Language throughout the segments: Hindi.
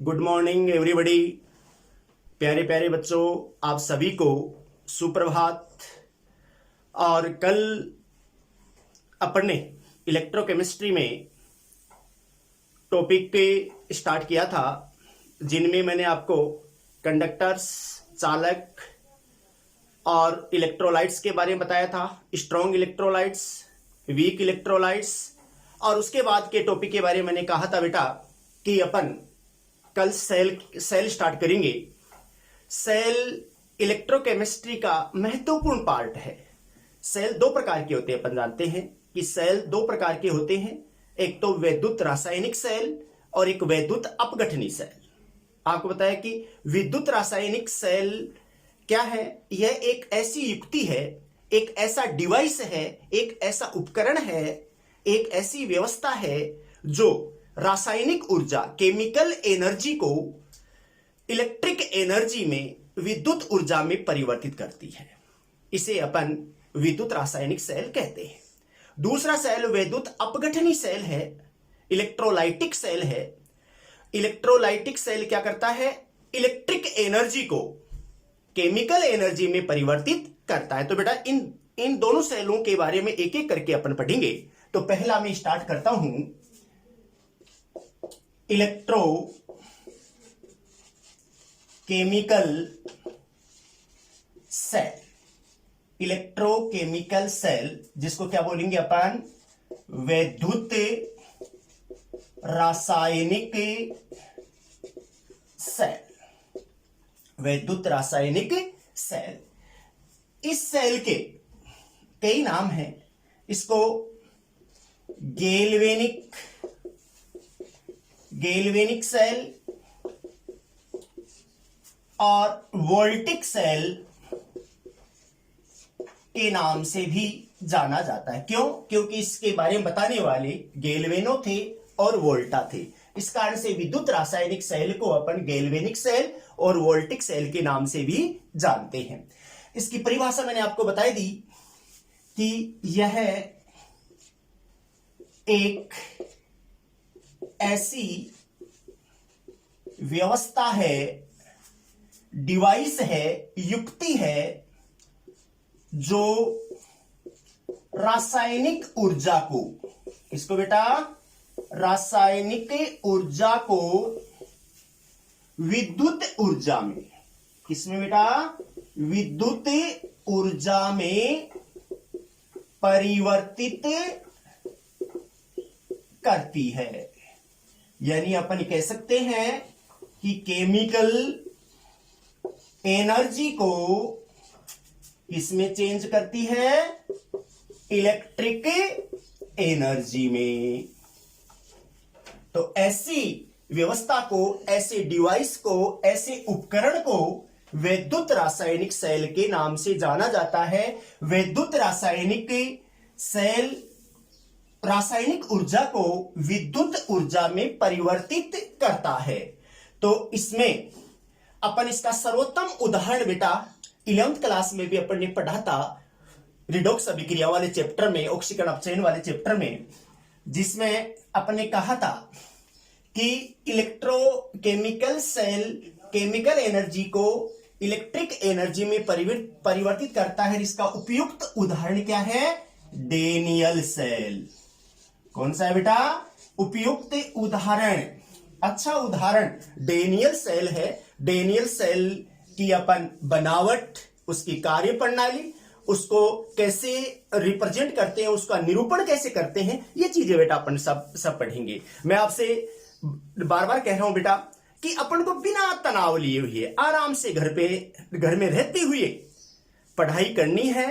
Good morning everybody. प्यारे प्यारे बच्चों, आप सभी को सुप्रभात। और कल अपन ने इलेक्ट्रोकेमिस्ट्री में टॉपिक पे स्टार्ट किया था, जिनमें मैंने आपको कंडक्टर्स, चालक और इलेक्ट्रोलाइट्स के बारे में बताया था। Strong electrolytes, weak electrolytes. और उसके बाद के टॉपिक के बारे में मैंने कहा था बेटा कि अपन कल सेल स्टार्ट करेंगे। सेल इलेक्ट्रोकेमिस्ट्री का महत्वपूर्ण पार्ट है। सेल दो प्रकार के होते हैं, अपन जानते हैं कि सेल दो प्रकार के होते हैं। एक तो वैद्युत रासायनिक सेल और एक वैद्युत अपघटनी सेल। आपको बताया कि विद्युत रासायनिक सेल क्या है? यह एक ऐसी युक्ति है, एक ऐसा डिवाइस है, एक ऐसा उपकरण है, एक ऐसी व्यवस्था है जो रासायनिक ऊर्जा, केमिकल एनर्जी को इलेक्ट्रिक एनर्जी में, विद्युत ऊर्जा में परिवर्तित करती है। इसे अपन विद्युत रासायनिक सेल कहते हैं। दूसरा सेल वैद्युत अपघटनी सेल है, इलेक्ट्रोलाइटिक सेल है। इलेक्ट्रोलाइटिक सेल क्या करता है? इलेक्ट्रिक एनर्जी को केमिकल एनर्जी में परिवर्तित करता है। तो बेटा इन दोनों सेलों के बारे में एक एक करके अपन पढ़ेंगे। तो पहला मैं स्टार्ट करता हूं, electrochemical cell. Electrochemical cell जिसको क्या बोलेंगे अपन? वैद्युत रासायनिक सेल। वैद्युत रासायनिक सेल। इस सेल के कई नाम हैं। इसको गैल्वेनिक सेल और वोल्टिक सेल के नाम से भी जाना जाता है। क्यों? क्योंकि इसके बारे में बताने वाले गैल्वेनो थे और वोल्टा थे। इस कारण से विद्युत रासायनिक सेल को अपन गैल्वेनिक सेल और वोल्टिक सेल के नाम से भी जानते हैं। इसकी परिभाषा मैंने आपको बताई दी कि यह एक ऐसी व्यवस्था है, डिवाइस है, युक्ति है जो रासायनिक ऊर्जा को, इसको बेटा रासायनिक ऊर्जा को विद्युत ऊर्जा में, किसमें बेटा? विद्युत ऊर्जा में परिवर्तित करती है। यानी अपन कह सकते हैं कि केमिकल एनर्जी को किसमें चेंज करती है? इलेक्ट्रिक एनर्जी में। तो ऐसी व्यवस्था को, ऐसे डिवाइस को, ऐसे उपकरण को वैद्युत रासायनिक सेल के नाम से जाना जाता है। वैद्युत रासायनिक सेल रासायनिक ऊर्जा को विद्युत ऊर्जा में परिवर्तित करता है। तो इसमें अपन इसका सर्वोत्तम उदाहरण बेटा 11th क्लास में भी अपन ने पढ़ा था, रिडॉक्स अभिक्रिया वाले चैप्टर में, ऑक्सीकरण अपचयन वाले चैप्टर में, जिसमें अपन ने कहा था कि इलेक्ट्रोकेमिकल सेल केमिकल एनर्जी को इलेक्ट्रिक एनर्जी में परिवर्तित करता है। इसका उपयुक्त उदाहरण क्या है? Daniel cell. कौन सा है बेटा? उपयुक्त उदाहरण, अच्छा उदाहरण डेनियल सेल है। डेनियल सेल की अपन बनावट, उसकी कार्य प्रणाली, उसको कैसे रिप्रेजेंट करते हैं, उसका निरूपण कैसे करते हैं, ये चीजें बेटा अपन सब पढ़ेंगे। मैं आपसे बार बार कह रहा हूं बेटा कि अपन को बिना तनाव लिए हुए आराम से घर में रहते हुए पढ़ाई करनी है।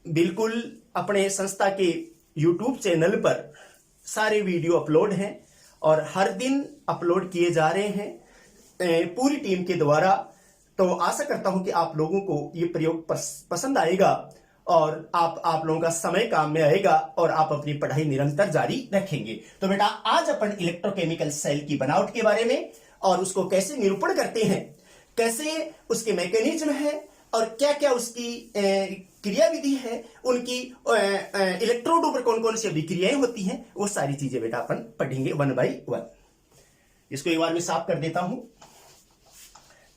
बिल्कुल अपने संस्था के YouTube चैनल पर सारे वीडियो अपलोड हैं और हर दिन अपलोड किए जा रहे हैं पूरी टीम के द्वारा। तो आशा करता हूं कि आप लोगों को ये प्रयोग पसंद आएगा और आप लोगों का समय काम में आएगा और आप अपनी पढ़ाई निरंतर जारी रखेंगे। तो बेटा आज अपन इलेक्ट्रोकेमिकल सेल की बनावट के बारे में और उसको कैसे निरूपण करते हैं, कैसे उसके मैकेनिज्म है और क्या क्या उसकी क्रियाविधि है, उनकी इलेक्ट्रोड पर कौन कौन सी अभिक्रियाएं होती हैं, वो सारी चीजें बेटा अपन पढ़ेंगे 1 by 1। इसको एक बार मैं साफ कर देता हूं।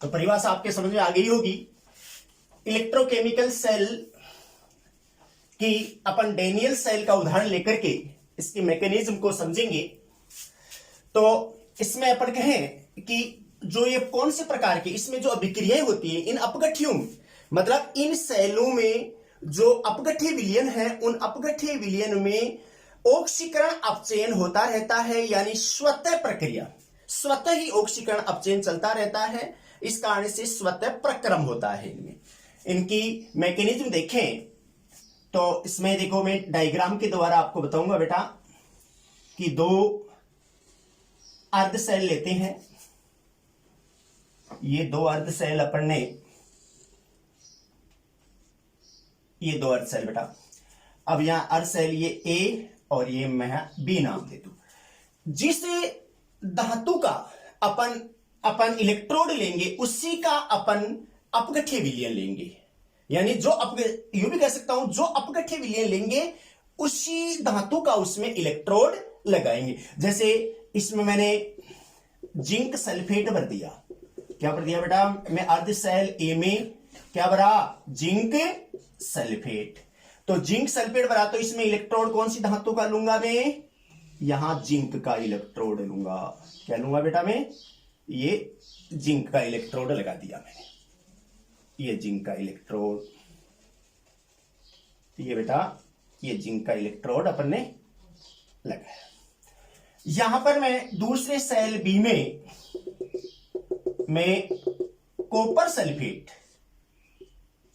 तो परिभाषा आपके समझ में आ गई होगी। इलेक्ट्रोकेमिकल सेल की अपन डेनियल सेल का उदाहरण लेकर के इसके मैकेनिज्म को समझेंगे। तो इसमें अपन कहें कि जो ये कौन से प्रकार के इसमें जो अभिक्रियाएं होती है इन अपगठियों में, मतलब इन सेलों में जो अपगठीय विलयन है, उन अपगठीय विलयन में ऑक्सीकरण अपचयन होता रहता है, यानी स्वतः प्रक्रिया, स्वतः ही ऑक्सीकरण अपचयन चलता रहता है। इस कारण से स्वतः प्रक्रम होता है इनमें। इनकी मैकेनिज्म देखें तो इसमें देखो, मैं डायग्राम के द्वारा आपको बताऊंगा बेटा कि दो अर्ध सेल लेते हैं। ये दो अर्ध सेल अपन ने, ये दो अर्ध सेल बेटा। अब यहां अर्ध सेल ये ए और ये मैं बी नाम दे दूं। जिस धातु का अपन इलेक्ट्रोड लेंगे उसी का अपन अपगठीय विलयन लेंगे, यानी जो यूं भी कह सकता हूं जो अपगठीय विलयन लेंगे उसी धातु का उसमें इलेक्ट्रोड लगाएंगे। जैसे इसमें मैंने जिंक सल्फेट भर दिया। क्या भर दिया बेटा? मैं अर्ध सेल ए में क्या भरा? Zinc sulphate. तो जिंक सल्फेट भरा तो इसमें इलेक्ट्रोड कौन सी धातु का लूंगा मैं? यहां जिंक का इलेक्ट्रोड लूंगा। क्या लूंगा बेटा मैं? ये जिंक का इलेक्ट्रोड लगा दिया मैंने। ये जिंक का इलेक्ट्रोड, ये बेटा ये जिंक का इलेक्ट्रोड अपन ने लगाया। यहां पर मैं दूसरे सेल बी में मैं copper sulphate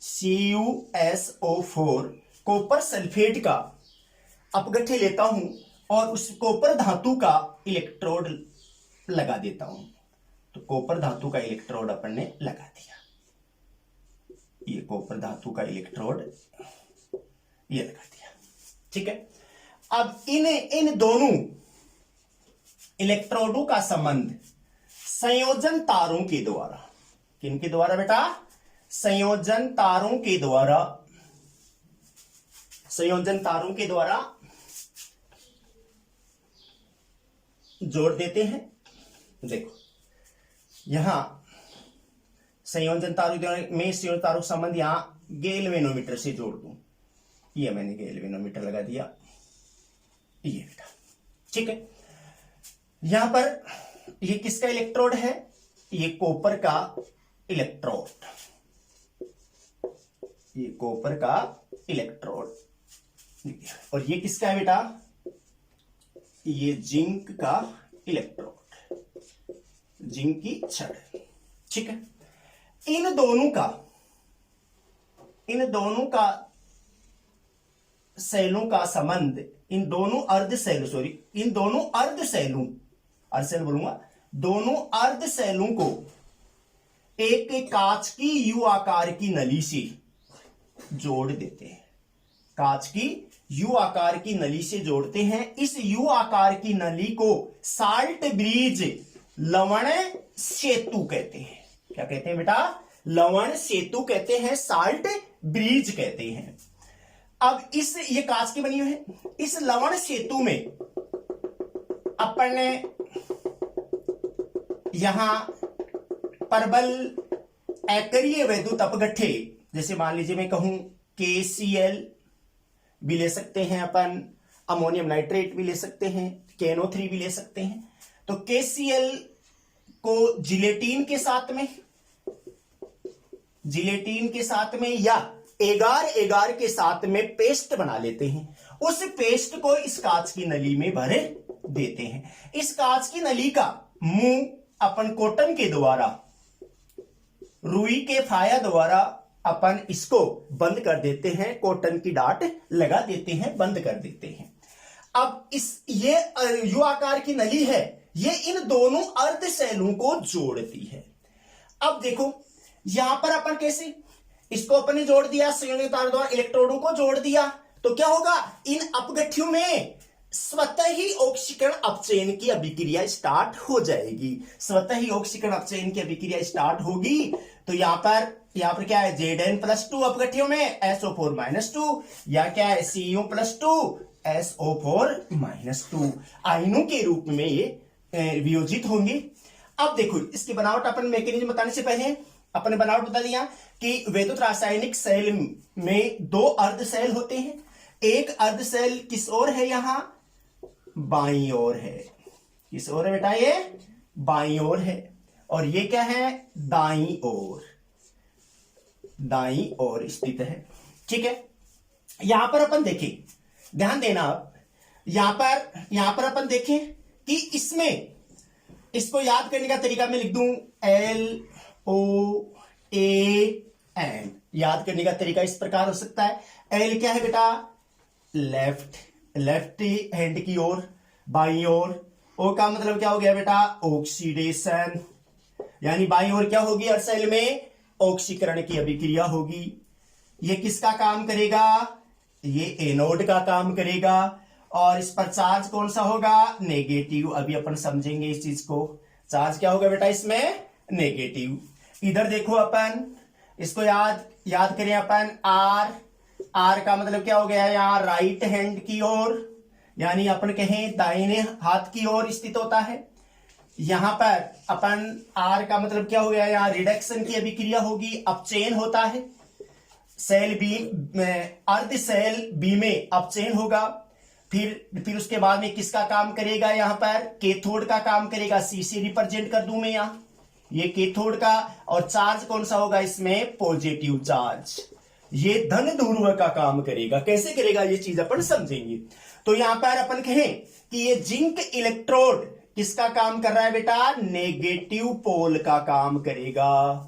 CuSO4 copper sulphate का अपगठ्य लेता हूं और उस कॉपर धातु का इलेक्ट्रोड लगा देता हूं। तो कॉपर धातु का इलेक्ट्रोड अपन ने लगा दिया। ये कॉपर धातु का इलेक्ट्रोड ये लगा दिया, ठीक है। अब इन दोनों इलेक्ट्रोडों का संबंध संयोजन तारों के द्वारा, किनके द्वारा बेटा? संयोजन तारों के द्वारा, संयोजन तारों के द्वारा जोड़ देते हैं। देखो यहां संयोजन तारों में संयोजन तारों का संबंध यहां गैल्वेनोमीटर से जोड़ दूं। ये मैंने गैल्वेनोमीटर लगा दिया, ये बेटा, ठीक है। यहां पर ये किसका इलेक्ट्रोड है? ये कॉपर का इलेक्ट्रोड, ये कॉपर का इलेक्ट्रोड। और ये किसका है बेटा? ये जिंक का इलेक्ट्रोड, जिंक की छड़, ठीक है। इन दोनों का सेलों का संबंध, इन दोनों अर्ध सेल बोलूंगा, दोनों अर्ध सेलों को एक कांच की यू आकार की नली से जोड़ देते हैं। कांच की यू आकार की नली से जोड़ते हैं। इस यू आकार की नली को साल्ट ब्रिज, लवण सेतु कहते हैं। क्या कहते हैं बेटा? लवण सेतु कहते हैं, साल्ट ब्रिज कहते हैं। अब ये कांच की बनी हुई है। इस लवण सेतु में अपन ने यहां प्रबल एकरीय वैद्युत अपगठ्य, जैसे मान लीजिए मैं कहूं KCl भी ले सकते हैं अपन, अमोनियम नाइट्रेट भी ले सकते हैं, KNO3 भी ले सकते हैं। तो KCl को जिलेटिन के साथ में या एगार के साथ में पेस्ट बना लेते हैं। उस पेस्ट को इस कांच की नली में भर देते हैं। इस कांच की नली का मुंह अपन कॉटन के द्वारा, रुई के फाया द्वारा अपन इसको बंद कर देते हैं, कॉटन की डाट लगा देते हैं, बंद कर देते हैं। अब ये यू आकार की नली है, ये इन दोनों अर्ध सेलों को जोड़ती है। अब देखो यहां पर अपन कैसे इसको अपन ने जोड़ दिया, संयोजन तार द्वारा इलेक्ट्रोडों को जोड़ दिया, तो क्या होगा? इन अपगठ्यों में स्वतः ही ऑक्सीकरण अपचयन की अभिक्रिया स्टार्ट हो जाएगी। स्वतः ही ऑक्सीकरण अपचयन की अभिक्रिया स्टार्ट होगी। तो यहां पर क्या है? Zn+2 अपगठ्यों में SO4-2, या क्या है? Cu+2 SO4-2 आयनों के रूप में ये वियोजित होंगे। अब देखो इसकी बनावट, अपन मैकेनिज्म बताने से पहले अपने बनावट बता दिया कि वैद्युत रासायनिक सेल में दो अर्ध सेल होते हैं। एक अर्ध सेल किस ओर है, यहां बाईं ओर है। किस ओर है बेटा, ये बाईं ओर है। और ये क्या है, दाईं ओर, दाईं ओर स्थित है। ठीक है, यहां पर अपन देखें, ध्यान देना आप, यहां पर अपन देखें कि इसमें, इसको याद करने का तरीका मैं लिख दूं LOAN। याद करने का तरीका इस प्रकार हो सकता है, L क्या है बेटा, लेफ्ट हैंड की ओर, बाईं ओर। O का मतलब क्या हो गया बेटा, ऑक्सीडेशन, यानी बाईं ओर क्या होगी, हर सेल में ऑक्सीकरण की अभिक्रिया होगी। ये किसका काम करेगा, ये एनोड का काम करेगा। और इस पर चार्ज कौन सा होगा, नेगेटिव। अभी अपन समझेंगे इस चीज को, चार्ज क्या होगा बेटा इसमें, नेगेटिव। इधर देखो अपन, इसको याद करें अपन, आर का मतलब क्या हो गया, यहां राइट हैंड की ओर, यानी अपन कहें दाहिने हाथ की ओर स्थित होता है। यहां पर अपन आर का मतलब क्या हो गया, यहां रिडक्शन की अभिक्रिया होगी, अपचयन होता है। सेल बी, अर्ध सेल बी में अपचयन होगा। फिर उसके बाद में किसका काम करेगा, यहां पर कैथोड का काम करेगा। सी से रिप्रेजेंट कर दूं मैं यहां, ये कैथोड का। और चार्ज कौन सा होगा इसमें, पॉजिटिव चार्ज। ये धन ध्रुव का काम करेगा। कैसे करेगा ये चीज अपन समझेंगे। तो यहां पर अपन कहें कि ये जिंक इलेक्ट्रोड किसका काम कर रहा है बेटा, नेगेटिव पोल का काम करेगा।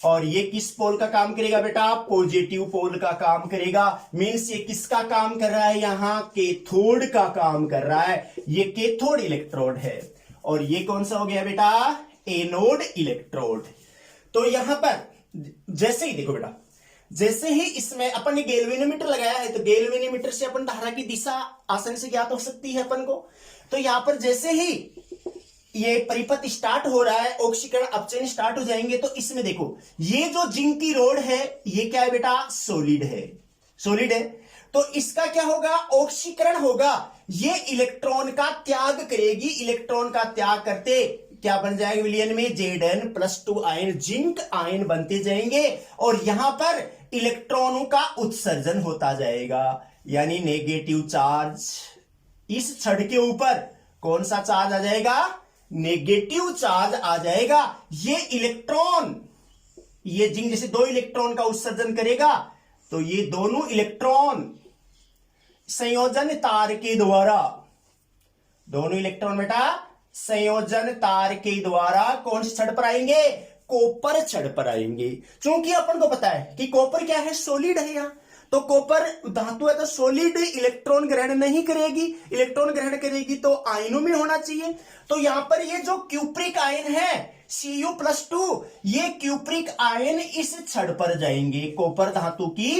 और ये किस पोल का काम करेगा बेटा, पॉजिटिव पोल का काम करेगा। मींस ये किसका काम कर रहा है, यहां कैथोड का काम कर रहा है। ये कैथोड इलेक्ट्रोड है। और ये कौन सा हो गया बेटा, एनोड इलेक्ट्रोड। तो यहां पर जैसे ही देखो बेटा, जैसे ही इसमें अपन ने गैल्वेनोमीटर लगाया है, तो गैल्वेनोमीटर से अपन धारा की दिशा आसानी से ज्ञात हो सकती है अपन को। तो यहां पर जैसे ही ये परिपथ स्टार्ट हो रहा है, ऑक्सीकरण अपचयन स्टार्ट हो जाएंगे, तो इसमें देखो ये जो जिंक की रोड है, ये क्या है बेटा, सॉलिड है, सॉलिड है। तो इसका क्या होगा, ऑक्सीकरण होगा। ये इलेक्ट्रॉन का त्याग करेगी। इलेक्ट्रॉन का त्याग करते क्या बन जाएगा विलयन में, Zn+2 आयन, जिंक आयन बनते जाएंगे। और यहां पर इलेक्ट्रॉनों का उत्सर्जन होता जाएगा, यानी नेगेटिव चार्ज। इस छड़ के ऊपर कौन सा चार्ज आ जाएगा, नेगेटिव चार्ज आ जाएगा। ये इलेक्ट्रॉन, ये जिंक जैसे दो इलेक्ट्रॉन का उत्सर्जन करेगा, तो ये दोनों इलेक्ट्रॉन संयोजन तार के द्वारा, दोनों इलेक्ट्रॉन बेटा संयोजन तार के द्वारा कौन सी छड़ पर आएंगे, कॉपर छड़ पर आएंगे। क्योंकि अपन को पता है कि कॉपर क्या है, सॉलिड है। यहां तो कॉपर धातु है, तो सॉलिड इलेक्ट्रॉन ग्रहण नहीं करेगी। इलेक्ट्रॉन ग्रहण करेगी तो आयनों में होना चाहिए। तो यहां पर ये जो क्यूप्रिक आयन है Cu+2, ये क्यूप्रिक आयन इस छड़ पर जाएंगे, कॉपर धातु की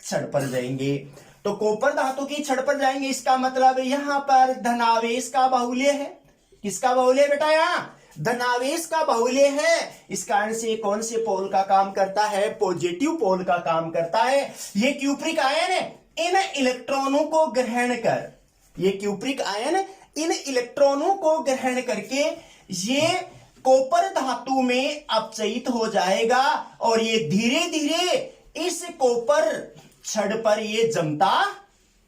छड़ पर जाएंगे। तो कॉपर धातु की छड़ पर जाएंगे, इसका मतलब यहां पर धनावेश का बाहुल्य है। किसका बाहुल्य बेटा, यहां धनावेश का बाहुल्य है। इस कारण से कौन से पोल का काम करता है, पॉजिटिव पोल का काम करता है। ये क्यूप्रिक आयन इन इलेक्ट्रॉनों को ग्रहण कर, ये क्यूप्रिक आयन इन इलेक्ट्रॉनों को ग्रहण करके ये कॉपर धातु में अपचयित हो जाएगा। और ये धीरे धीरे इस कॉपर छड़ पर ये जमता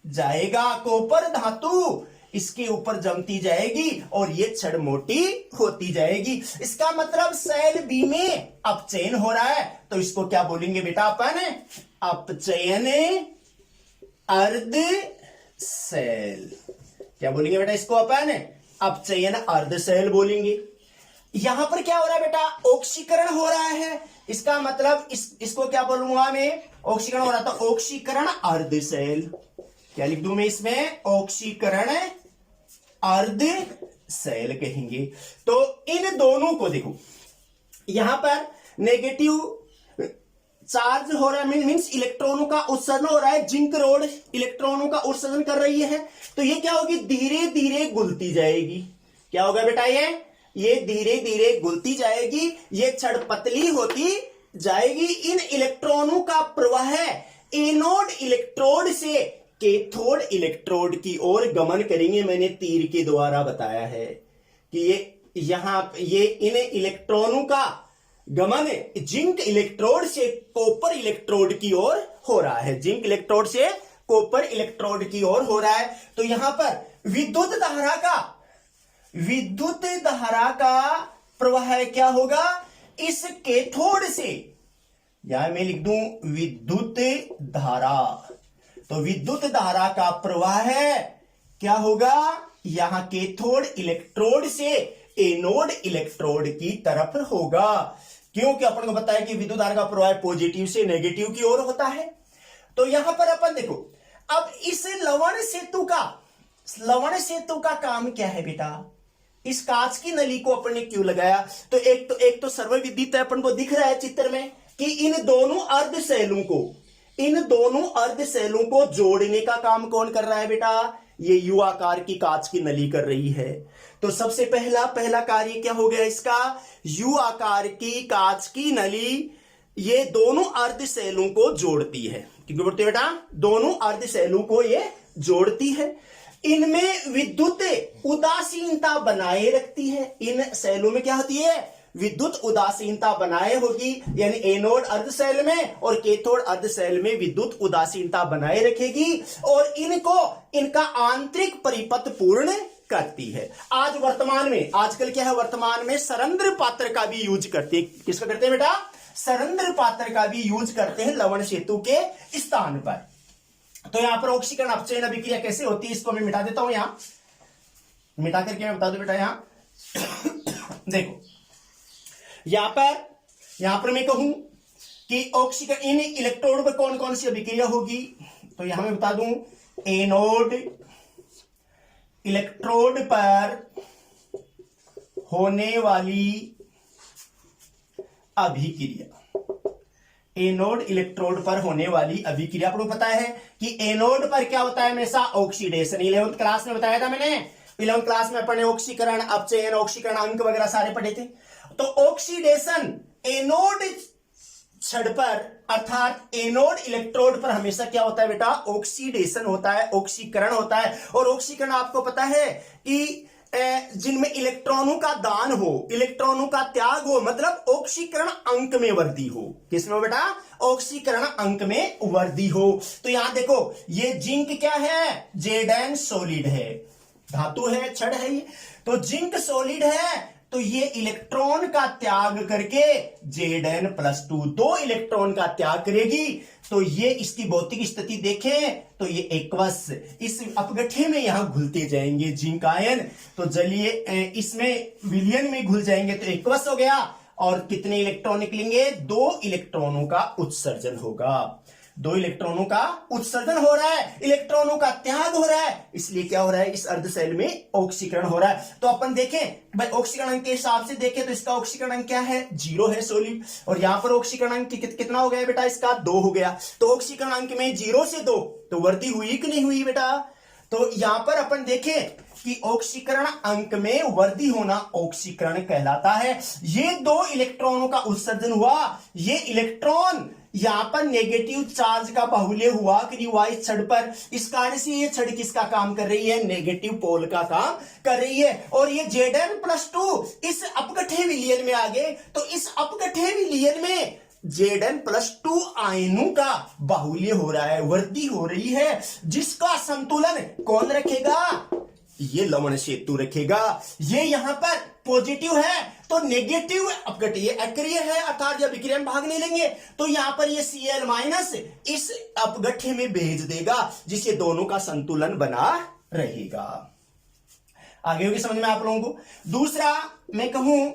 जाएगा। कॉपर धातु इसके ऊपर जमती जाएगी और ये छड़ मोटी होती जाएगी। इसका मतलब सेल बी में अपचयन हो रहा है, तो इसको क्या बोलेंगे बेटा अपन, अपचयन अर्ध सेल। क्या बोलेंगे बेटा इसको अपन, अपचयन अर्ध सेल बोलेंगे। यहां पर क्या हो रहा है बेटा, ऑक्सीकरण हो रहा है। इसका मतलब इसको क्या बोलूंगा मैं, ऑक्सीकरण हो रहा था, ऑक्सीकरण अर्ध सेल। क्या लिख दूं मैं इसमें, ऑक्सीकरण अर्ध सेल कहेंगे। तो इन दोनों को देखो, यहां पर नेगेटिव चार्ज हो रहा है, मीन्स इलेक्ट्रॉनों का उत्सर्जन हो रहा है। जिंक रोड इलेक्ट्रॉनों का उत्सर्जन कर रही है, तो ये क्या होगी, धीरे धीरे घुलती जाएगी। क्या होगा बेटा, ये धीरे धीरे घुलती जाएगी। ये छड़ पतली होती जाएगी। इन इलेक्ट्रॉनों का प्रवाह एनोड इलेक्ट्रोड से कैथोड इलेक्ट्रोड की ओर गमन करेंगे। मैंने तीर के द्वारा बताया है। कि ये इन इलेक्ट्रॉनों का गमन जिंक इलेक्ट्रोड से कॉपर इलेक्ट्रोड की ओर हो रहा है, जिंक इलेक्ट्रोड से कॉपर इलेक्ट्रोड की ओर हो रहा है। तो यहां पर विद्युत धारा का प्रवाह क्या होगा, इस कैथोड से, यहां मैं लिख दूं विद्युत धारा, तो विद्युत धारा का प्रवाह क्या होगा, यहां कैथोड इलेक्ट्रोड से एनोड इलेक्ट्रोड की तरफ होगा, क्योंकि अपन को पता है कि विद्युत धारा का प्रवाह पॉजिटिव से नेगेटिव की ओर होता है। तो यहां पर अपन देखो, अब इस लवण सेतु का काम क्या है बेटा, इस कांच की नली को अपन ने क्यों लगाया, तो एक तो सर्वविदित अपन को दिख रहा है चित्र में कि इन दोनों अर्ध सेलों को जोड़ने का काम कौन कर रहा है बेटा, ये यू आकार की कांच की नली कर रही है। तो सबसे पहला कार्य क्या हो गया इसका, यू आकार की कांच की नली ये दोनों अर्ध सेलों को जोड़ती है, क्योंकि बोलते बेटा दोनों अर्ध सेलों को ये जोड़ती है, इनमें विद्युत उदासीनता बनाए रखती है, इन सेलों में क्या होती है, विद्युत उदासीनता बनाए होगी, यानी एनोड अर्ध सेल में और कैथोड अर्ध सेल में विद्युत उदासीनता बनाए रखेगी और इनका आंतरिक परिपथ पूर्ण करती है। आजकल क्या है, वर्तमान में सरंध्र पात्र का भी यूज करते हैं, किसका करते हैं बेटा, सरंध्र पात्र का भी यूज करते हैं लवण सेतु के स्थान पर। तो यहां पर ऑक्सीकरण अपचयन अभिक्रिया कैसे होती है, इसको मैं मिटा देता हूं, यहां मिटा करके मैं बता दूं बेटा, यहां देखो, यहां पर मैं कहूं कि ऑक्सीकरण इन इलेक्ट्रोड पर कौन कौन सी अभिक्रिया होगी, तो यहां मैं बता दूं एनोड इलेक्ट्रोड पर होने वाली अभिक्रिया, एनोड इलेक्ट्रोड पर होने वाली अभिक्रिया, आपको पता है कि एनोड पर क्या होता है हमेशा, ऑक्सीडेशन। 11th क्लास में बताया था मैंने, 11th क्लास में अपने ऑक्सीकरण अपचयन ऑक्सीकरण अंक वगैरह सारे पढ़े थे। तो ऑक्सीडेशन एनोड छड़ पर अर्थात एनोड इलेक्ट्रोड पर हमेशा क्या होता है बेटा, ऑक्सीडेशन होता है, ऑक्सीकरण होता है। और ऑक्सीकरण आपको पता है कि जिनमें इलेक्ट्रॉनों का दान हो, इलेक्ट्रॉनों का त्याग हो, मतलब ऑक्सीकरण अंक में वृद्धि हो, किसमें बेटा, ऑक्सीकरण अंक में वृद्धि हो। तो यहां देखो ये जिंक क्या है, जेडन सॉलिड है, धातु है, छड़ है ये, तो जिंक सॉलिड है, तो ये इलेक्ट्रॉन का त्याग करके Zn+2 2 इलेक्ट्रॉन का त्याग करेगी। तो ये इसकी भौतिक स्थिति देखें तो ये एक्वस, इस अपगठे में यहां घुलते जाएंगे जिंक आयन, तो जलीय इसमें विलयन में घुल जाएंगे तो एक्वस हो गया। और कितने इलेक्ट्रॉन निकलेंगे, 2 इलेक्ट्रॉनों का उत्सर्जन होगा, 2 इलेक्ट्रॉनों का उत्सर्जन हो रहा है, इलेक्ट्रॉनों का त्याग हो रहा है, इसलिए क्या हो रहा है, इस अर्ध सेल में ऑक्सीकरण हो रहा है। तो अपन देखें भाई ऑक्सीकरण अंक के हिसाब से देखें तो इसका ऑक्सीकरण अंक क्या है, 0 है सॉलिड, और यहां पर ऑक्सीकरण अंक कितना हो गया बेटा, इसका 2 हो गया। तो ऑक्सीकरण अंक में 0 से 2 तो वृद्धि हुई कि नहीं हुई बेटा। तो यहां पर अपन देखें कि ऑक्सीकरण अंक में वृद्धि होना ऑक्सीकरण कहलाता है। ये 2 इलेक्ट्रॉनों का उत्सर्जन हुआ, ये इलेक्ट्रॉन यहां पर नेगेटिव चार्ज का बाहुल्य हुआ कि नहीं हुआ इस छड़ पर, इस कार्य से ये छड़ किसका काम कर रही है, नेगेटिव पोल का काम कर रही है। और ये Zn+2 इस अपगठे विलयन में आ गए, तो इस अपगठे विलयन में Zn+2 आयनों का बाहुल्य हो रहा है, वृद्धि हो रही है, जिसका संतुलन कौन रखेगा, ये लवण सेतु रखेगा। ये यहां पर पॉजिटिव है तो नेगेटिव अपघट्य, ये अक्रिय है अर्थात जब विक्रिया में भाग नहीं लेंगे तो यहां पर ये Cl- इस अपघट्य में भेज देगा, जिससे दोनों का संतुलन बना रहेगा। आगे होगी समझ में आप लोगों को। दूसरा मैं कहूं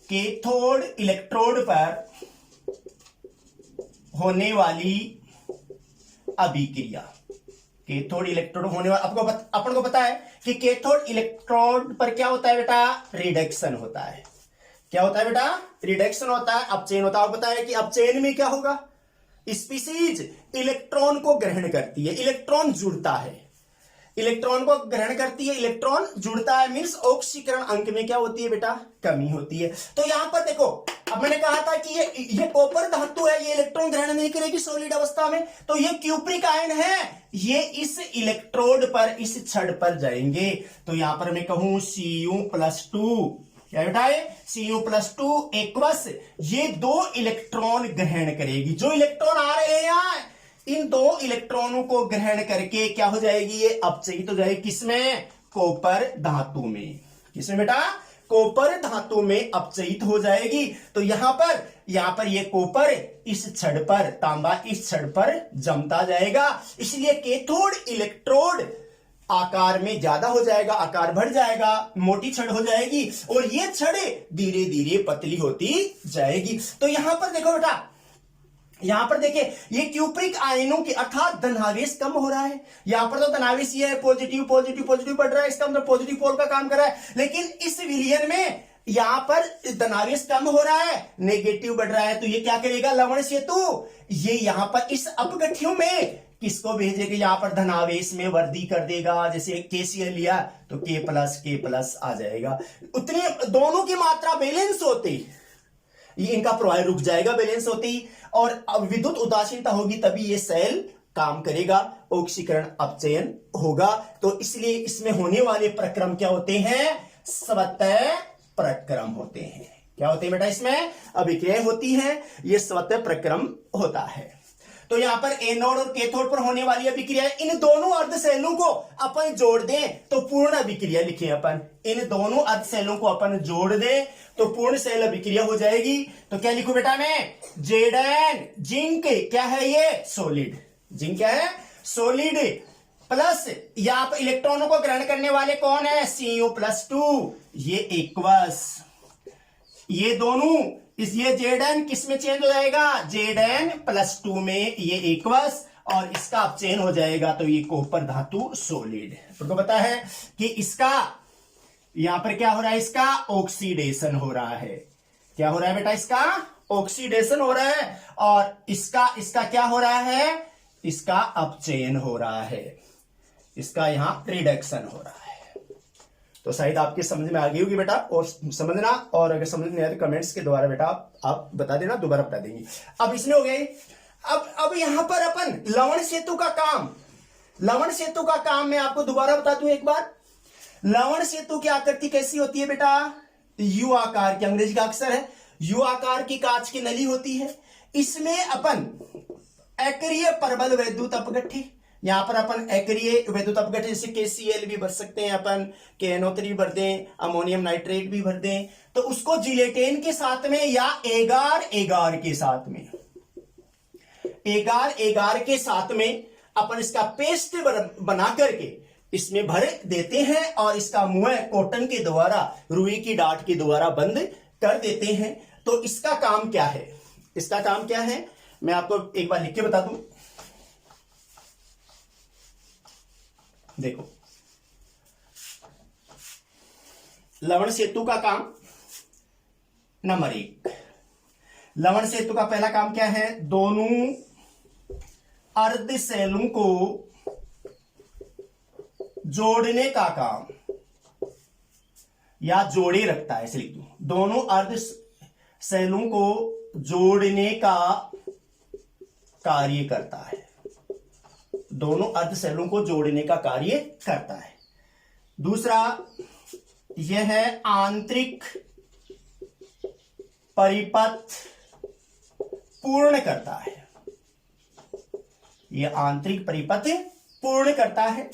कैथोड इलेक्ट्रोड पर होने वाली अभिक्रिया, कैथोड इलेक्ट्रोड होने वाला, अपन को पता है कि कैथोड इलेक्ट्रोड पर क्या होता है बेटा, रिडक्शन होता है। क्या होता है बेटा, रिडक्शन होता है, अपचयन होता है। आपको पता है कि अपचयन में क्या होगा, स्पीसीज इलेक्ट्रॉन को ग्रहण करती है, इलेक्ट्रॉन जुड़ता है, इलेक्ट्रॉन को ग्रहण करती है, इलेक्ट्रॉन जुड़ता है, मींस ऑक्सीकरण अंक में क्या होती है बेटा, कमी होती है। तो यहां पर देखो अब मैंने कहा था कि ये कॉपर धातु है, ये इलेक्ट्रॉन ग्रहण नहीं करेगी सॉलिड अवस्था में, तो ये क्यूप्रिक आयन है, ये इस इलेक्ट्रोड पर, इस छड़ पर जाएंगे। तो यहां पर मैं कहूं Cu+2, क्या बेटा है Cu+2 एक्वस, ये 2 इलेक्ट्रॉन ग्रहण करेगी। जो इलेक्ट्रॉन आ रहे हैं यहां, इन 2 इलेक्ट्रॉनों को ग्रहण करके क्या हो जाएगी, ये अपचयित हो जाएगी। किसमें, कॉपर धातु में। किसमें बेटा, कॉपर धातु में अपचयित हो जाएगी। तो यहां पर ये कॉपर इस छड़ पर, तांबा इस छड़ पर जमता जाएगा, इसलिए कैथोड इलेक्ट्रोड आकार में ज्यादा हो जाएगा, आकार बढ़ जाएगा, मोटी छड़ हो जाएगी, और ये छड़ धीरे धीरे पतली होती जाएगी। तो यहां पर देखो बेटा, यहां पर देखिए ये क्यूप्रिक आयनों की अर्थात धनावेश कम हो रहा है। यहां पर तो धनावेश ये है, पॉजिटिव पॉजिटिव पॉजिटिव बढ़ रहा है, इसका मतलब पॉजिटिव पोल का काम कर रहा है। लेकिन इस विलयन में यहां पर धनावेश कम हो रहा है, नेगेटिव बढ़ रहा है। तो ये क्या करेगा, लवण सेतु, ये यहां पर इस अपगठियों में किसको भेजेगा, यहां पर धनावेश में वृद्धि कर देगा। जैसे KCl लिया तो K+ आ जाएगा। उतनी दोनों की मात्रा बैलेंस होती, ये इनका प्रवाह रुक जाएगा बैलेंस होते ही, और अब विद्युत उदासीनता होगी तभी ये सेल काम करेगा, ऑक्सीकरण अपचयन होगा। तो इसलिए इसमें होने वाले प्रक्रम क्या होते हैं, स्वतः प्रक्रम होते हैं। क्या होते हैं बेटा, इसमें अभिक्रिया होती है, ये स्वतः प्रक्रम होता है। तो यहां पर एनोड और कैथोड पर होने वाली अभिक्रिया, इन दोनों अर्धसेलों को अपन जोड़ दें तो पूर्ण अभिक्रिया लिखें अपन, इन दोनों अर्धसेलों को अपन जोड़ दें तो पूर्ण सेल अभिक्रिया हो जाएगी। तो क्या लिखूं बेटा मैं, Zn जिंक, क्या है ये, सॉलिड, जिंक क्या है, सॉलिड, प्लस यहां पर इलेक्ट्रॉनों को ग्रहण करने वाले कौन है, Cu+2, ये एक्वस, ये दोनों ये Zn किस में चेंज हो जाएगा, Zn+2 में ये एक्वस, और इसका अपचयन हो जाएगा तो ये कॉपर धातु सॉलिड। तो पता है कि इसका यहां पर क्या हो रहा है, इसका ऑक्सीडेशन हो रहा है। क्या हो रहा है बेटा, इसका ऑक्सीडेशन हो रहा है, और इसका क्या हो रहा है, इसका अपचयन हो रहा है, इसका यहां रिडक्शन हो रहा है। तो शायद आपके समझ में आ गई होगी बेटा, और समझना, और अगर समझ नहीं आए तो कमेंट्स के द्वारा बेटा आप बता देना, दोबारा बता देंगे। अब इसमें हो गए। अब यहां पर अपन लवण सेतु का काम, लवण सेतु का काम मैं आपको दोबारा बता दूं एक बार। लवण सेतु की आकृति कैसी होती है बेटा, यू आकार की, अंग्रेजी का अक्षर है, यू आकार की कांच की नली होती है। इसमें अपन अक्रिय प्रबल वैद्युत अपघट्य, यहां पर अपन अक्रिय वैद्युत अपघट्य जैसे KCl भी भर सकते हैं अपन, KNO3 भर दें, अमोनियम नाइट्रेट भी भर दें, तो उसको जिलेटिन के साथ में या एगार एगार के साथ में, एगार एगार के साथ में अपन इसका पेस्ट बना करके इसमें भर देते हैं, और इसका मुंह कॉटन के द्वारा, रुई की डाट के द्वारा बंद कर देते हैं। तो इसका काम क्या है, इसका काम क्या है मैं आपको एक बार लिख के बता दूं। देखो, लवण सेतु का काम नंबर 1, लवण सेतु का पहला काम क्या है, दोनों अर्धसेलों को जोड़ने का काम, या जोड़े रखता है, ऐसे लिख दूं, दोनों अर्धसेलों को जोड़ने का कार्य करता है, दोनों अर्धसेलों को जोड़ने का कार्य करता है। दूसरा, यह है आंतरिक परिपथ पूर्ण करता है, यह आंतरिक परिपथ पूर्ण करता है।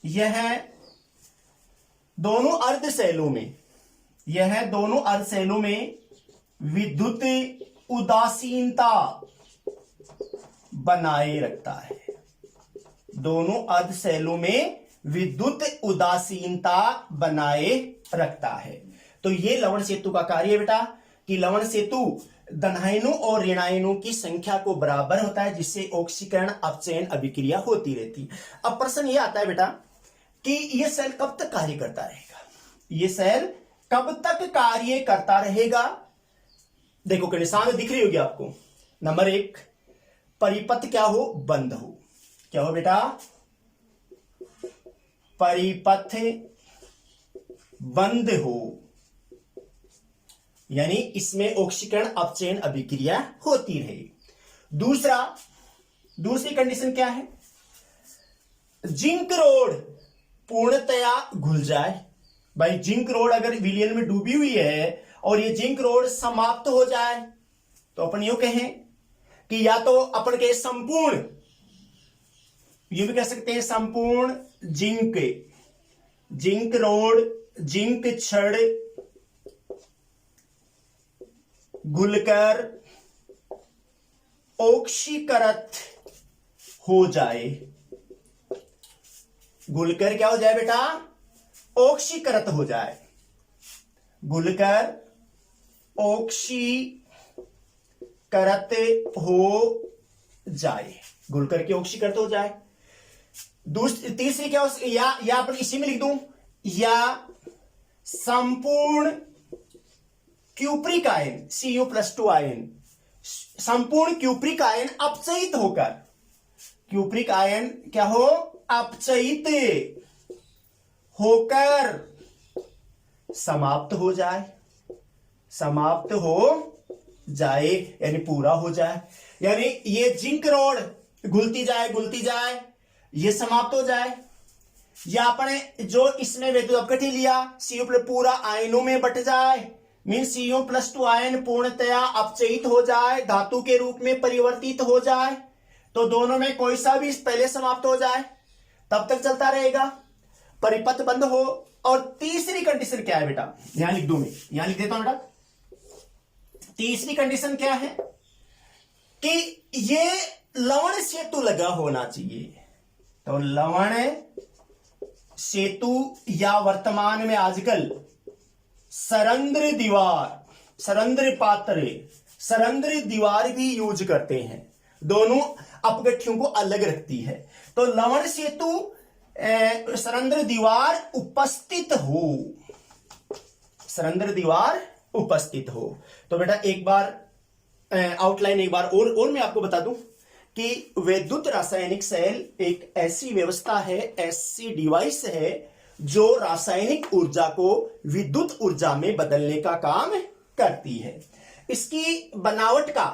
यह दोनों अर्धसेलों में, यह दोनों अर्धसेलों में विद्युत उदासीनता बनाए रखता है, दोनों अर्धसेलों में विद्युत उदासीनता बनाए रखता है। तो ये लवण सेतु का कार्य है बेटा, कि लवण सेतु धनायनों और ऋणायनों की संख्या को बराबर होता है, जिससे ऑक्सीकरण अपचयन अभिक्रिया होती रहती। अब प्रश्न ये आता है बेटा कि ये सेल कब तक कार्य करता रहेगा, ये सेल कब तक कार्य करता रहेगा। देखो कि निशान दिख रही होगी आपको। नंबर 1, परिपथ क्या हो, बंद हो, क्या हो बेटा, परिपथ बंद हो, यानी इसमें ऑक्सीकरण अपचयन अभिक्रिया होती रहे। दूसरी कंडीशन क्या है? जिंक रोड पूर्णतया घुल जाए। भाई जिंक रोड अगर विलयन में डूबी हुई है और ये जिंक रोड समाप्त हो जाए तो अपन यूं कहें कि या तो अपन के संपूर्ण, यूं भी कह सकते हैं संपूर्ण जिंक रोड, जिंक छड़ घुलकर ऑक्सीकृत हो जाए। घुलकर क्या हो जाए बेटा? ऑक्सीकृत हो जाए। घुलकर ऑक्सीकृत हो जाए, घुलकर के ऑक्सीकृत हो जाए। तीसरी क्या हो, या अपन इसी में लिख दूं, या संपूर्ण क्यूप्रिक आयन Cu+2 आयन, संपूर्ण क्यूप्रिक आयन अपचयित होकर, क्यूप्रिक आयन क्या हो? अपचयित होकर समाप्त हो जाए, समाप्त हो जाए यानी पूरा हो जाए। यानी ये जिंक रोड घुलती जाए ये समाप्त हो जाए, या अपने जो इसमें विद्युत अपघट्य लिया Cu पूरा आयनों में बट जाए, मीन Cu+2 आयन पूर्णतया अपचयित हो जाए, धातु के रूप में परिवर्तित हो जाए। तो दोनों में कोई सा भी पहले समाप्त हो जाए तब तक चलता रहेगा, परिपथ बंद हो। और तीसरी कंडीशन क्या है बेटा? यहां लिख दूं मैं, यहां लिख देता हूं बेटा। तीसरी कंडीशन क्या है कि ये लवण सेतु लगा होना चाहिए। तो लवण सेतु या वर्तमान में आजकल सरंध्र दीवार, सरंध्र पात्र, सरंध्र दीवार भी यूज करते हैं, दोनों अपघट्यों को अलग रखती है। तो लवण सेतु सरंध्र दीवार उपस्थित हो, सरंध्र दीवार उपस्थित हो। तो बेटा एक बार आउटलाइन एक बार और मैं आपको बता दूं कि विद्युत रासायनिक सेल एक ऐसी व्यवस्था है, ऐसी डिवाइस है जो रासायनिक ऊर्जा को विद्युत ऊर्जा में बदलने का काम करती है। इसकी बनावट का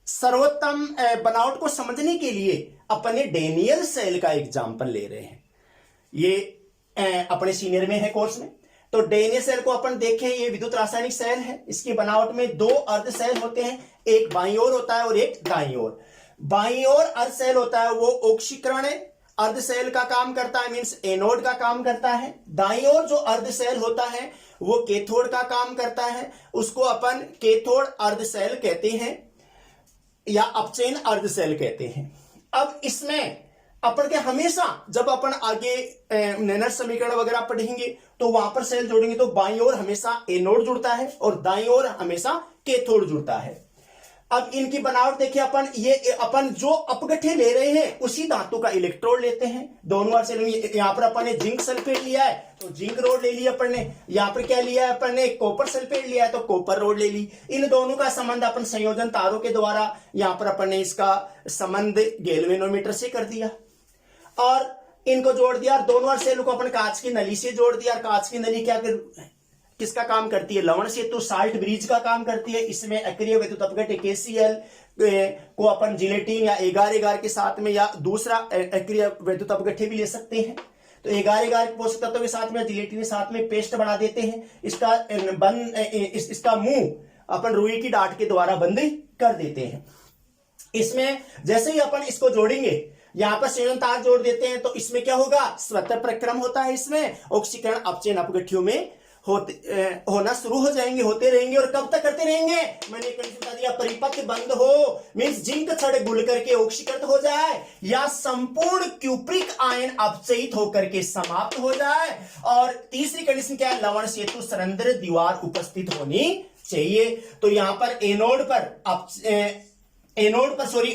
सर्वोत्तम बनावट को समझने के लिए अपने डेनियल सेल का एग्जाम्पल ले रहे हैं। ये अपने सीनियर में है कोर्स में। तो डेनियल सेल को अपन देखें, ये विद्युत रासायनिक सेल है। इसकी बनावट में दो अर्ध सेल होते हैं, एक बाईं ओर होता है और एक दाईं ओर। बाईं ओर अर्ध सेल होता है वो ऑक्सीकरण अर्ध सेल का काम करता है, मींस एनोड का काम करता है। दाईं ओर जो अर्ध सेल होता है वो कैथोड का काम करता है, उसको अपन कैथोड अर्ध सेल कहते हैं या अपचयन अर्ध सेल कहते हैं। अब इसमें अपन के हमेशा जब अपन आगे नैनर समीकरण वगैरह पढ़ेंगे तो वहां पर सेल जोड़ेंगे तो बाईं ओर हमेशा एनोड जुड़ता है और दाईं ओर हमेशा कैथोड जुड़ता है। अब इनकी बनावट देखिए, अपन जो अपघट्य ले रहे हैं उसी धातु का इलेक्ट्रोड लेते हैं, दोनों ओर से। यहां पर अपन ने जिंक सल्फेट लिया है तो जिंक रोड ले ली अपन ने, यहां पर क्या लिया है अपन ने? कॉपर सल्फेट लिया है तो कॉपर रोड ले ली। इन दोनों का संबंध अपन संयोजन तारों के द्वारा यहां पर अपन ने इसका संबंध गैल्वेनोमीटर से कर दिया और इनको जोड़ दिया। दोनों ओर सेल को अपन कांच की नली से जोड़ दिया। कांच की नली किसका काम करती है? लवण सेतु साल्ट ब्रिज का काम करती है। इसमें अक्रिय विद्युत अपघट्य KCl को अपन जिलेटिन या एगार एगार के साथ में या दूसरा अक्रिय विद्युत अपघट्य भी ले सकते हैं। तो एगार एगार पोषक तत्वों के साथ में जिलेटिन के साथ में पेस्ट बना देते हैं। इसका मुंह अपन रुई की डाट के द्वारा बंद कर देते हैं। इसमें जैसे ही अपन इसको जोड़ेंगे, यहां पर संयोजन तार जोड़ देते हैं तो इसमें क्या होगा? स्वतः प्रक्रम होता है। इसमें ऑक्सीकरण अपचयन अपघट्यों में होना शुरू हो जाएंगे, होते रहेंगे। और कब तक करते रहेंगे? मैंने बता दिया, परिपथ बंद हो, मींस जिंक छड़ घुल करके ऑक्सीकृत हो जाए या संपूर्ण क्यूप्रिक आयन अपचयित होकर के समाप्त हो जाए। और तीसरी कंडीशन क्या है? लवण सेतु सरंध्र दीवार उपस्थित होनी चाहिए। तो यहां पर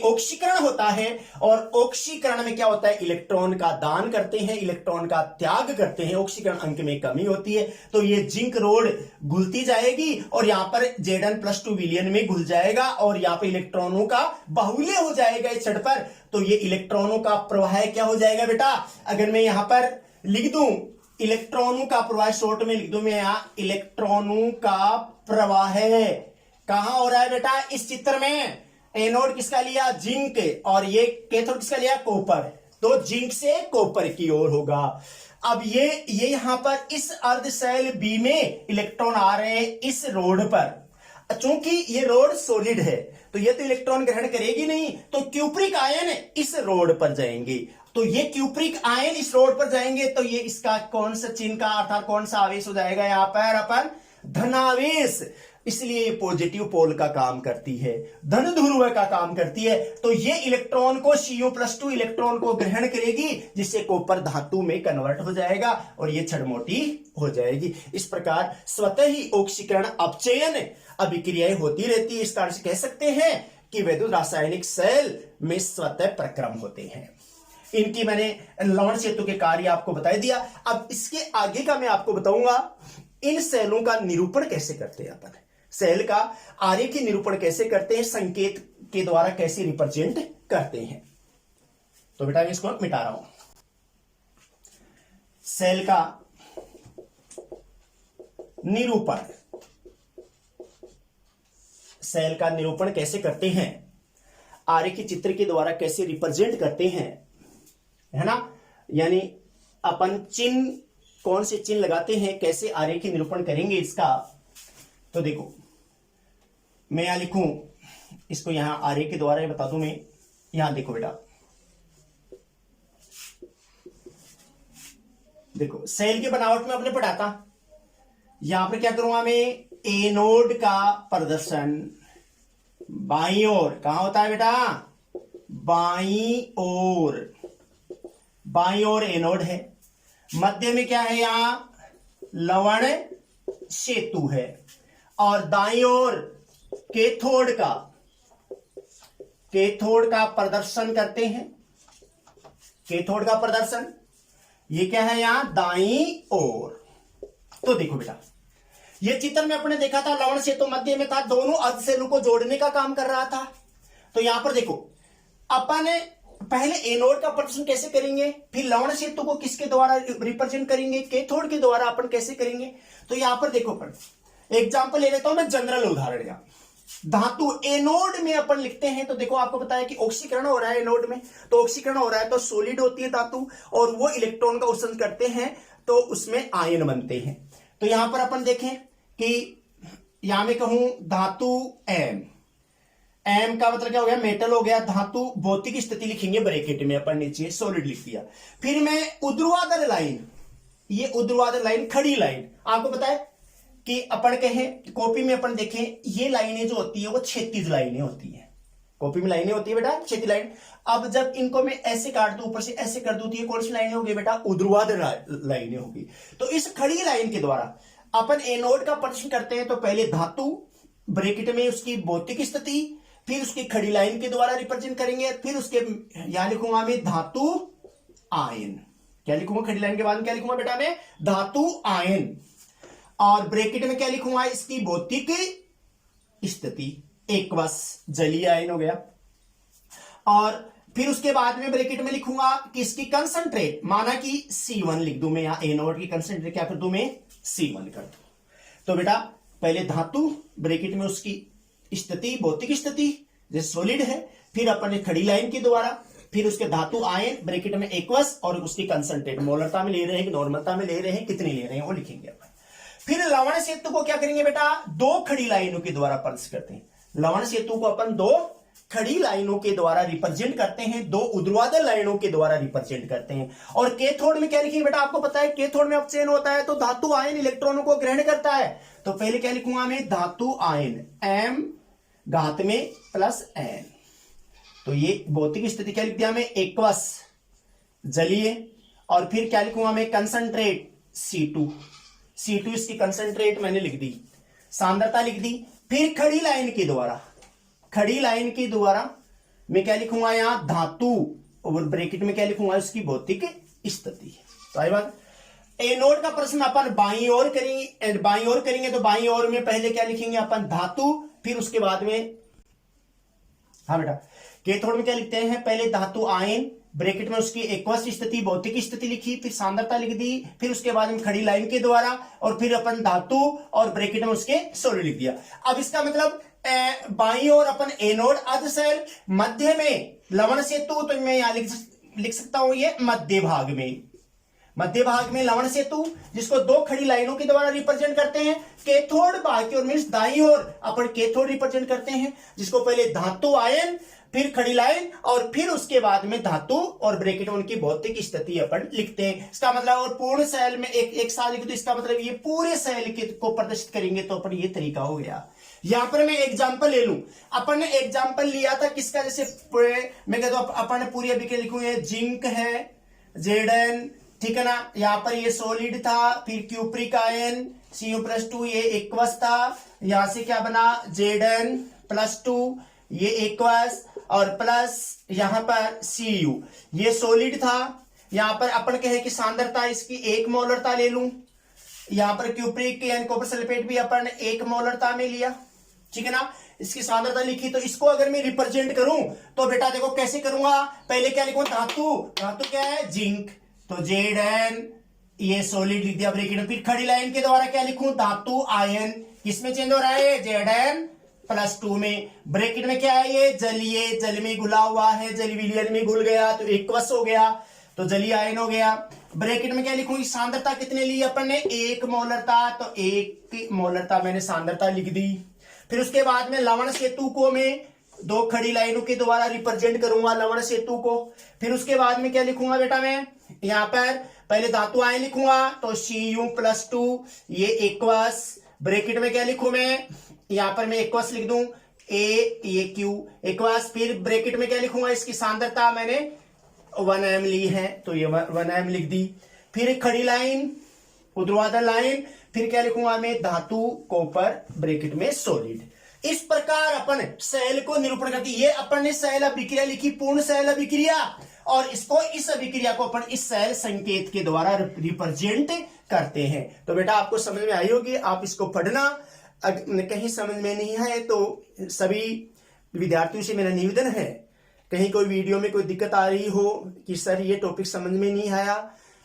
ऑक्सीकरण होता है और ऑक्सीकरण में क्या होता है? इलेक्ट्रॉन का दान करते हैं, इलेक्ट्रॉन का त्याग करते हैं, ऑक्सीकरण अंक में कमी होती है। तो ये जिंक रोड घुलती जाएगी और यहां पर Zn+2 विलयन में घुल जाएगा और यहां पर इलेक्ट्रॉनों का बाहुल्य हो जाएगा इस छड़ पर। तो ये इलेक्ट्रॉनों का प्रवाह क्या हो जाएगा बेटा? अगर मैं यहां पर लिख दूं इलेक्ट्रॉनों का प्रवाह, शॉर्ट में लिख दूं मैं यहां, इलेक्ट्रॉनों का प्रवाह है कहां हो रहा है बेटा, इस चित्र में एनोड किसका लिया, जिंक, और ये कैथोड किसका लिया, कॉपर। तो जिंक से कॉपर की ओर होगा। अब ये यहां पर इस अर्ध सेल बी में इलेक्ट्रॉन आ रहे हैं इस रोड पर। चूंकि ये रोड सॉलिड है तो ये तो इलेक्ट्रॉन ग्रहण करेगी नहीं, तो क्यूप्रिक आयन इस रोड पर जाएंगे। तो ये क्यूप्रिक आयन इस रोड पर जाएंगे तो ये इसका कौन सा चिन्ह का अर्थात कौन सा आवेश हो जाएगा, यहां पर अपन धनावेश। इसलिए ये पॉजिटिव पोल का काम करती है, धन ध्रुव का काम करती है। तो ये इलेक्ट्रॉन को Cu+2 इलेक्ट्रॉन को ग्रहण करेगी, जिससे कॉपर धातु में कन्वर्ट हो जाएगा और ये छड़ मोटी हो जाएगी। इस प्रकार स्वतः ही ऑक्सीकरण अपचयन अभिक्रियाएं होती रहती है। इस कारण से कह सकते हैं कि वैद्युत रासायनिक सेल में स्वतः प्रक्रम होते हैं। इनकी मैंने लवण सेतु के कार्य आपको बता दिया। अब इसके आगे का मैं आपको बताऊंगा इन सेलों का निरूपण कैसे करते हैं अपन, सेल का आरेख की निरूपण कैसे करते हैं, संकेत के द्वारा कैसे रिप्रेजेंट करते हैं। तो बेटा मैं इसको मिटा रहा हूं। सेल का निरूपण, सेल का निरूपण कैसे करते हैं, आरेख के चित्र के द्वारा कैसे रिप्रेजेंट करते हैं, है ना। यानी अपन चिन्ह, कौन से चिन्ह लगाते हैं, कैसे आरेख की निरूपण करेंगे इसका। तो देखो मैं यहां लिखूं इसको, यहां आरेख के द्वारा बता दूं मैं। यहां देखो बेटा, देखो सेल की बनावट में अपने पढ़ा था। यहां पर क्या करूंगा मैं, एनोड का प्रदर्शन बाईं ओर, कहां होता है बेटा, बाईं ओर, बाईं ओर एनोड है, मध्य में क्या है, यहां लवण सेतु है, और दाईं ओर कैथोड का प्रदर्शन करते हैं, कैथोड का प्रदर्शन। ये क्या है यहां दाईं ओर। तो देखो बेटा, ये चित्र में अपने देखा था लवण सेतु मध्य में था, दोनों अर्ध सेलों को जोड़ने का काम कर रहा था। तो यहां पर देखो अपन पहले एनोड का प्रदर्शन कैसे करेंगे, फिर लवण सेतु को किसके द्वारा रिप्रेजेंट करेंगे, कैथोड के द्वारा अपन कैसे करेंगे। तो यहां पर देखो अपन एग्जाम्पल ले लेता हूं मैं, जनरल उदाहरण। यहां धातु एनोड में अपन लिखते हैं, तो देखो आपको बताया कि ऑक्सीकरण हो रहा है एनोड में, तो ऑक्सीकरण हो रहा है तो सॉलिड होती है धातु, और वो इलेक्ट्रॉन का उत्सर्जन करते हैं तो उसमें आयन बनते हैं। तो यहां पर अपन देखें कि यहां मैं कहूं धातु एम, एम का मतलब क्या हो गया, मेटल हो गया। धातु भौतिक स्थिति लिखेंगे ब्रैकेट में अपन, नीचे सॉलिड लिख दिया। फिर मैं ऊर्ध्वाधर लाइन, ये ऊर्ध्वाधर लाइन खड़ी लाइन, आपको पता है कि अपन कहें कॉपी में अपन देखें ये लाइनें जो होती है वो क्षैतिज लाइनें होती है, कॉपी में लाइनें होती है बेटा क्षैतिज लाइन। अब जब इनको मैं ऐसे काट दूं, ऊपर से ऐसे कर दूं, तो ये कौन सी लाइनें होगी बेटा, ऊर्ध्वाधर लाइनें होगी। तो इस खड़ी लाइन के द्वारा अपन एनोड का प्रदर्शन करते हैं। तो पहले धातु ब्रैकेट में उसकी भौतिक स्थिति, फिर उसकी खड़ी लाइन के द्वारा रिप्रेजेंट करेंगे, फिर उसके यहां लिखूंगा मैं धातु आयन। क्या लिखूंगा खड़ी लाइन के बाद क्या लिखूंगा बेटा मैं, धातु आयन, और ब्रैकेट में क्या लिखूंगा, इसकी भौतिक स्थिति, एक बस जलीय आयन हो गया। और फिर उसके बाद में ब्रैकेट में लिखूंगा कि इसकी कंसंट्रेट, माना कि C1 लिख दूं मैं, यहां एनोड की कंसंट्रेट क्या कर दूं मैं, C1 कर दूं। तो बेटा पहले धातु ब्रैकेट में उसकी स्थिति, भौतिक स्थिति जैसे सॉलिड है, फिर अपन ने खड़ी लाइन के द्वारा, फिर उसके धातु आयन ब्रैकेट में एक्वस, और उसकी कंसंट्रेट मोलरता में ले रहे हैं, नॉर्मलता में ले रहे हैं, कितनी ले रहे हैं वो लिखेंगे अपन। फिर लवण सेतु को क्या करेंगे बेटा, दो खड़ी लाइनों के द्वारा प्रदर्शित करते हैं। लवण सेतु को अपन दो खड़ी लाइनों के द्वारा रिप्रेजेंट करते हैं, दो ऊर्ध्वाधर लाइनों के द्वारा रिप्रेजेंट करते हैं। और कैथोड में क्या लिखेंगे बेटा, आपको पता है कैथोड में अपचयन होता है तो धातु आयन इलेक्ट्रॉनों को ग्रहण करता है। तो पहले क्या लिखूंगा मैं, धातु आयन m घात में प्लस n। तो ये भौतिक स्थिति क्या लिख दिया मैं, एक्वस जलीय, और फिर क्या लिखूंगा मैं, कंसंट्रेट C2, C2 इसकी कंसंट्रेट मैंने लिख दी, सांद्रता लिख दी। फिर खड़ी लाइन के द्वारा, खड़ी लाइन के द्वारा मैं क्या लिखूंगा यहां, धातु, और ब्रैकेट में क्या लिखूंगा, उसकी भौतिक स्थिति। तो आई बात, एनोड का प्रश्न अपन बाईं ओर करेंगे, बाईं ओर करेंगे तो बाईं ओर में पहले क्या लिखेंगे अपन, धातु, फिर उसके बाद में, हाँ बेटा कैथोड में क्या लिखते हैं, पहले धातु आयन, ब्रैकेट में उसकी एक्वस स्थिति, भौतिक स्थिति लिखी, फिर सांद्रता लिख दी, फिर उसके बाद में खड़ी लाइन के द्वारा, और फिर अपन धातु और ब्रैकेट में उसके सॉलिड लिख दिया। अब इसका मतलब बाईं ओर अपन एनोड अर्ध शेल, मध्य में लवण सेतु, तो मैं यहां लिख सकता हूं ये मध्य भाग में लवण सेतु, जिसको दो खड़ी लाइनों के द्वारा रिप्रेजेंट करते हैं। कैथोड भाग की ओर मींस दाईं ओर अपन कैथोड रिप्रेजेंट करते हैं, जिसको पहले धातु आयन, फिर खड़ी लाइन, और फिर उसके बाद में धातु और ब्रैकेट में उनकी भौतिक स्थिति अपन लिखते हैं। इसका मतलब और पूर्ण सेल में एक साल लिखे तो इसका मतलब ये पूरे सेल को प्रदर्शित करेंगे, तो अपन ये तरीका हो गया। यहां पर मैं एग्जांपल ले लूं, अपन ने एग्जांपल लिया था किसका, जैसे मैं कहता हूं अपन ने पूरी अभी के लिखूं, ये जिंक है Zn, ठीक है ना। यहां पर ये सॉलिड था, फिर क्यूप्रिक आयन Cu+2 ये एक्वस था, यहां से क्या बना Zn+2 ये एक्वस, और प्लस यहां पर Cu ये सॉलिड था। यहां पर अपन कहे कि सांद्रता इसकी 1 मोलरता ले लूं, यहां पर क्यूप्रिक यानी कॉपर सल्फेट भी अपन 1 मोलरता में लिया, ठीक है ना। इसकी सांद्रता लिखी, तो इसको अगर मैं रिप्रेजेंट करूं तो बेटा देखो कैसे करूंगा, पहले क्या लिखूंगा, धातु क्या है जिंक, तो Zn ये सॉलिड लिख दिया ब्रैकेट में, फिर खड़ी लाइन के द्वारा क्या लिखूं, धातु आयन, किसमें चेंज हो रहा है Zn+2 में, ब्रैकेट में क्या है ये जलीय, जल में घुला हुआ है, जल विलयन में घुल गया तो एक्वस हो गया, तो जलीय आयन हो गया। ब्रैकेट में क्या लिखूंगी, सांद्रता कितने ली अपन ने 1 मोलरता, तो 1 मोलरता मैंने सांद्रता लिख दी। फिर उसके बाद में लवण सेतु को मैं 2 खड़ी लाइनों के द्वारा रिप्रेजेंट करूंगा लवण सेतु को। फिर उसके बाद में क्या लिखूंगा बेटा, मैं यहां पर पहले धातु आयन लिखूंगा, तो Cu+2 ये एक्वस, ब्रैकेट में क्या लिखूं मैं, यहां पर मैं एक्वस लिख दूं, A ये Q एक्वस, फिर ब्रैकेट में क्या लिखूंगा, इसकी सांद्रता मैंने 1m ली है, तो ये 1m लिख दी। फिर खड़ी लाइन, ऊर्ध्वाधर लाइन, फिर क्या लिखूंगा मैं, धातु कॉपर, ब्रैकेट में सॉलिड। इस प्रकार अपन सेल को निरूपण करती, ये अपन ने सेल अभिक्रिया लिखी, पूर्ण सेल अभिक्रिया, और इसको इस अभिक्रिया को अपन इस सेल संकेत के द्वारा रिप्रेजेंट करते हैं। तो बेटा आपको समझ में आई होगी, आप इसको पढ़ना, कहीं समझ में नहीं है तो सभी विद्यार्थियों से मेरा निवेदन है, कहीं कोई वीडियो में कोई दिक्कत आ रही हो कि सर ये टॉपिक समझ में नहीं आया,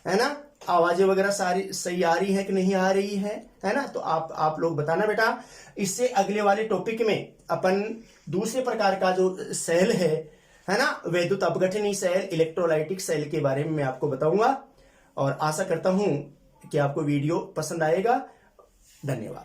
है ना, आवाजें वगैरह सारी सही आ रही है कि नहीं आ रही है ना, तो आप लोग बताना बेटा। इससे अगले वाले टॉपिक में अपन दूसरे प्रकार का जो सेल है ना, वैद्युत अपघटनी सेल, इलेक्ट्रोलाइटिक सेल के बारे में मैं आपको बताऊंगा, और आशा करता हूं कि आपको वीडियो पसंद आएगा। धन्यवाद।